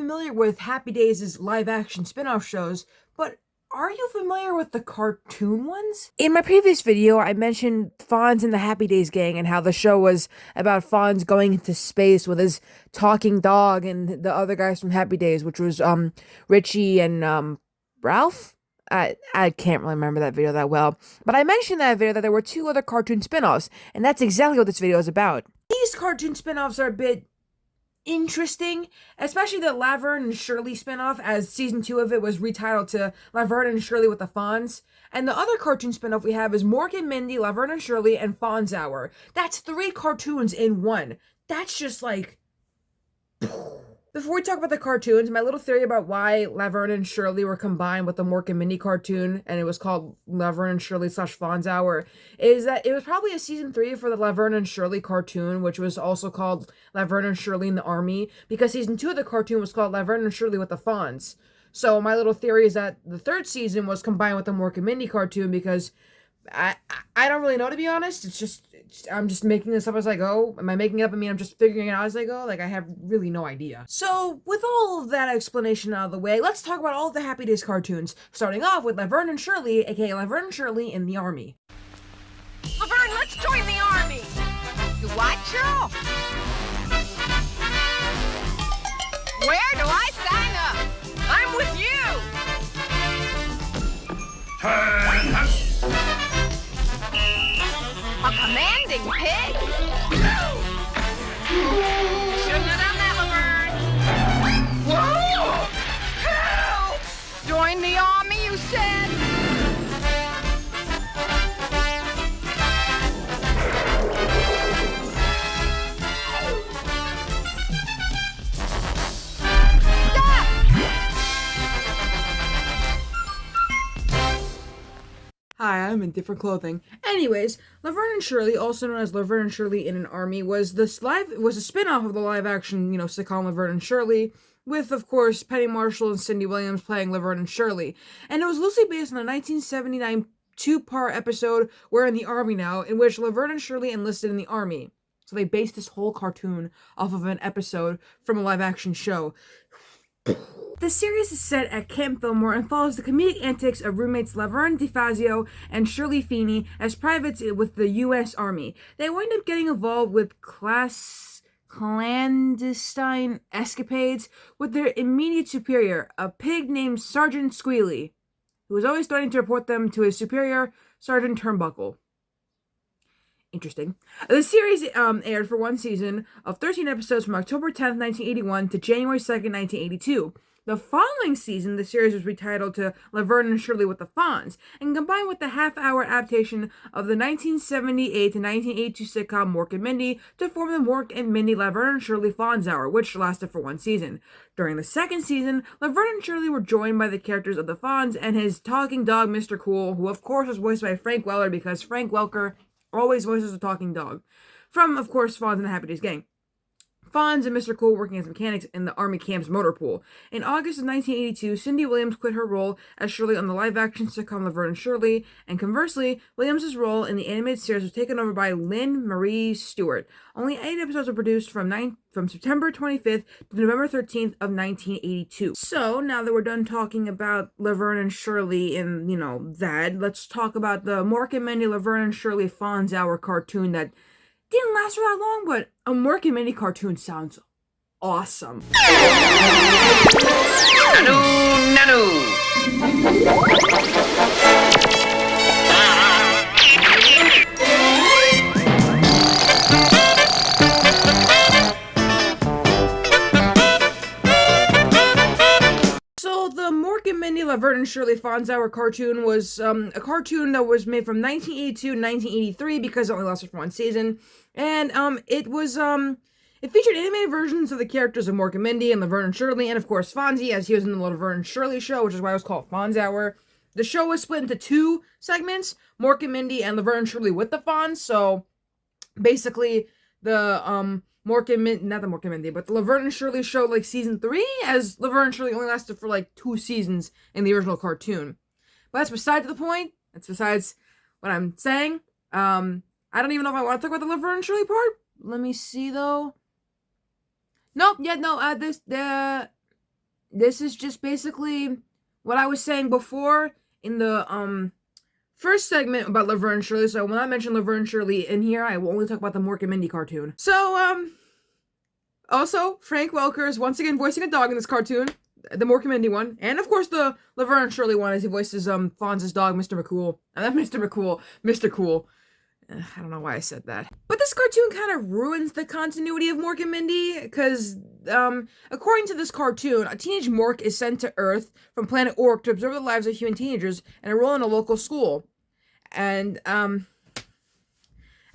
familiar with Happy Days' live-action spin-off shows, but are you familiar with the cartoon ones? In my previous video, I mentioned Fonz and the Happy Days gang and how the show was about Fonz going into space with his talking dog and the other guys from Happy Days, which was Richie and Ralph? I can't really remember that video that well, but I mentioned in that video that there were two other cartoon spin-offs, and that's exactly what this video is about. These cartoon spin-offs are a bit interesting, especially the Laverne and Shirley spinoff, as season 2 of it was retitled to Laverne and Shirley with the Fonz. And the other cartoon spinoff we have is Mork and Mindy, Laverne and Shirley, and Fonz Hour. That's 3 cartoons in one. That's just like... Before we talk about the cartoons, my little theory about why Laverne and Shirley were combined with the Mork and Mindy cartoon, and it was called Laverne and Shirley / Fonz Hour, is that it was probably a season 3 for the Laverne and Shirley cartoon, which was also called Laverne and Shirley in the Army, because season 2 of the cartoon was called Laverne and Shirley with the Fonz. So my little theory is that the 3rd season was combined with the Mork and Mindy cartoon, because I don't really know, to be honest. I'm just making this up as I go. Am I making it up? I mean, I'm just figuring it out as I go. Like, I have really no idea. So, with all of that explanation out of the way, let's talk about all of the Happy Days cartoons, starting off with Laverne and Shirley, aka Laverne and Shirley in the Army. Laverne, let's join the Army! You what, Cheryl? Where do I sign up? I'm with you! A commanding pig? Shouldn't have done that, Laverne. Whoa! Help! Join the army, you said? Hi, I'm in different clothing. Anyways, Laverne and Shirley, also known as Laverne and Shirley in an Army, was a spin-off of the live-action, sitcom Laverne and Shirley, with, of course, Penny Marshall and Cindy Williams playing Laverne and Shirley. And it was loosely based on the 1979 two-part episode We're in the Army Now, in which Laverne and Shirley enlisted in the Army. So they based this whole cartoon off of an episode from a live-action show. The series is set at Camp Fillmore and follows the comedic antics of roommates Laverne DeFazio and Shirley Feeney as privates with the U.S. Army. They wind up getting involved with clandestine escapades with their immediate superior, a pig named Sergeant Squealy, who was always starting to report them to his superior, Sergeant Turnbuckle. Interesting. The series aired for one season of 13 episodes from October 10th, 1981 to January 2nd, 1982. The following season, the series was retitled to Laverne and Shirley with the Fonz, and combined with the half-hour adaptation of the 1978 to 1982 sitcom Mork and Mindy to form the Mork and Mindy Laverne and Shirley Fonz Hour, which lasted for one season. During the second season, Laverne and Shirley were joined by the characters of the Fonz and his talking dog, Mr. Cool, who of course was voiced by Frank Welker, because Frank Welker always voices a talking dog, from, of course, Fonz and the Happy Days gang. Fonz and Mr. Cool working as mechanics in the Army camp's motor pool. In August of 1982, Cindy Williams quit her role as Shirley on the live-action sitcom Laverne and Shirley, and conversely, Williams' role in the animated series was taken over by Lynn Marie Stewart. Only 8 episodes were produced from September 25th to November 13th of 1982. So, now that we're done talking about Laverne and Shirley and, that, let's talk about the Mork and Mindy Laverne and Shirley Fonz Hour cartoon that didn't last for that long, but a Mork and Mindy cartoon sounds awesome. Nanu! So the Mork and Mindy Laverne and Shirley Fonz Hour cartoon was a cartoon that was made from 1982 to 1983 because it only lasted for one season. And it featured animated versions of the characters of Mork and Mindy and Laverne and Shirley, and of course Fonzie, as he was in the Laverne and Shirley show, which is why it was called Fonz Hour. The show was split into 2 segments, Mork and Mindy and Laverne and Shirley with the Fonz. So basically the not the Mork and Mindy, but the Laverne and Shirley show, like season 3, as Laverne and Shirley only lasted for like 2 seasons in the original cartoon. But that's besides the point. That's besides what I'm saying. I don't even know if I want to talk about the Laverne and Shirley part. Let me see though. Nope. Yeah. No. this is just basically what I was saying before in the first segment about Laverne and Shirley. So when I mention Laverne and Shirley in here, I will only talk about the Mork and Mindy cartoon. So also Frank Welker is once again voicing a dog in this cartoon, the Mork and Mindy one, and of course the Laverne and Shirley one as he voices Fonz's dog, Mr. McCool. Not Mr. McCool, Mr. Cool. I don't know why I said that. But this cartoon kind of ruins the continuity of Mork and Mindy, because, according to this cartoon, a teenage Mork is sent to Earth from planet Ork to observe the lives of human teenagers and enroll in a local school. And,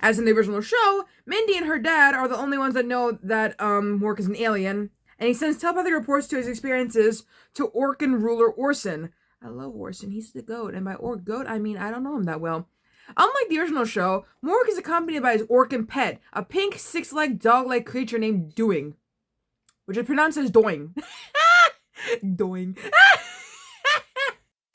as in the original show, Mindy and her dad are the only ones that know that, Mork is an alien, and he sends telepathic reports to his experiences to Orkin ruler Orson. I love Orson, he's the goat, and by Ork goat, I mean I don't know him that well. Unlike the original show, Mork is accompanied by his Orkin pet, a pink, six-legged, dog-like creature named Doing, which is pronounced as Doing. Doing.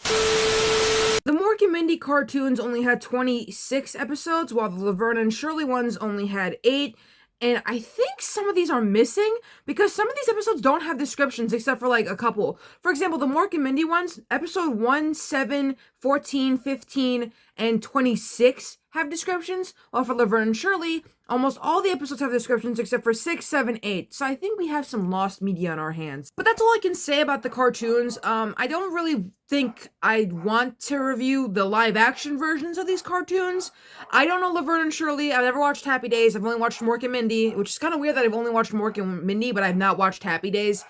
The Mork and Mindy cartoons only had 26 episodes, while the Laverne and Shirley ones only had 8. And I think some of these are missing because some of these episodes don't have descriptions except for like a couple. For example, the Mork and Mindy ones, episode 1, 7, 14, 15, and 26 have descriptions, while for Laverne and Shirley, almost all the episodes have descriptions except for 6, 7, 8. So I think we have some lost media on our hands. But that's all I can say about the cartoons. I don't really think I want to review the live action versions of these cartoons. I don't know Laverne and Shirley. I've never watched Happy Days. I've only watched Mork and Mindy, which is kind of weird that I've only watched Mork and Mindy, but I've not watched Happy Days.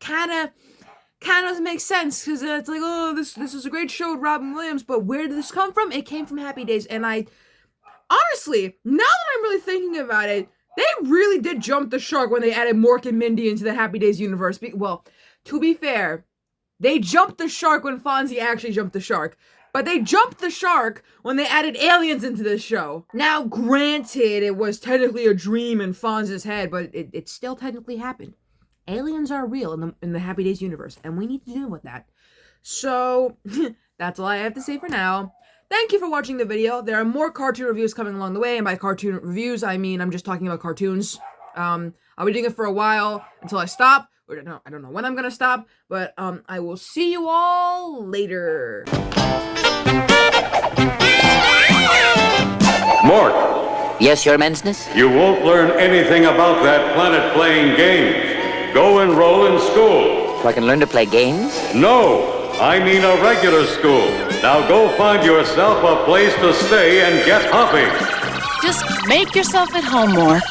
Kind of doesn't make sense because it's like, oh, this is a great show with Robin Williams, but where did this come from? It came from Happy Days, and honestly, now that I'm really thinking about it, they really did jump the shark when they added Mork and Mindy into the Happy Days universe. Well, to be fair, they jumped the shark when Fonzie actually jumped the shark. But they jumped the shark when they added aliens into this show. Now, granted, it was technically a dream in Fonz's head, but it still technically happened. Aliens are real in the Happy Days universe, and we need to deal with that. So, that's all I have to say for now. Thank you for watching the video. There are more cartoon reviews coming along the way, and by cartoon reviews, I mean I'm just talking about cartoons. I'll be doing it for a while until I stop. Or no, I don't know when I'm gonna stop, but I will see you all later. Mork. Yes, Your Immensness? You won't learn anything about that planet playing games. Go enroll in school. So I can learn to play games? No, I mean a regular school. Now go find yourself a place to stay and get hopping. Just make yourself at home, Mork.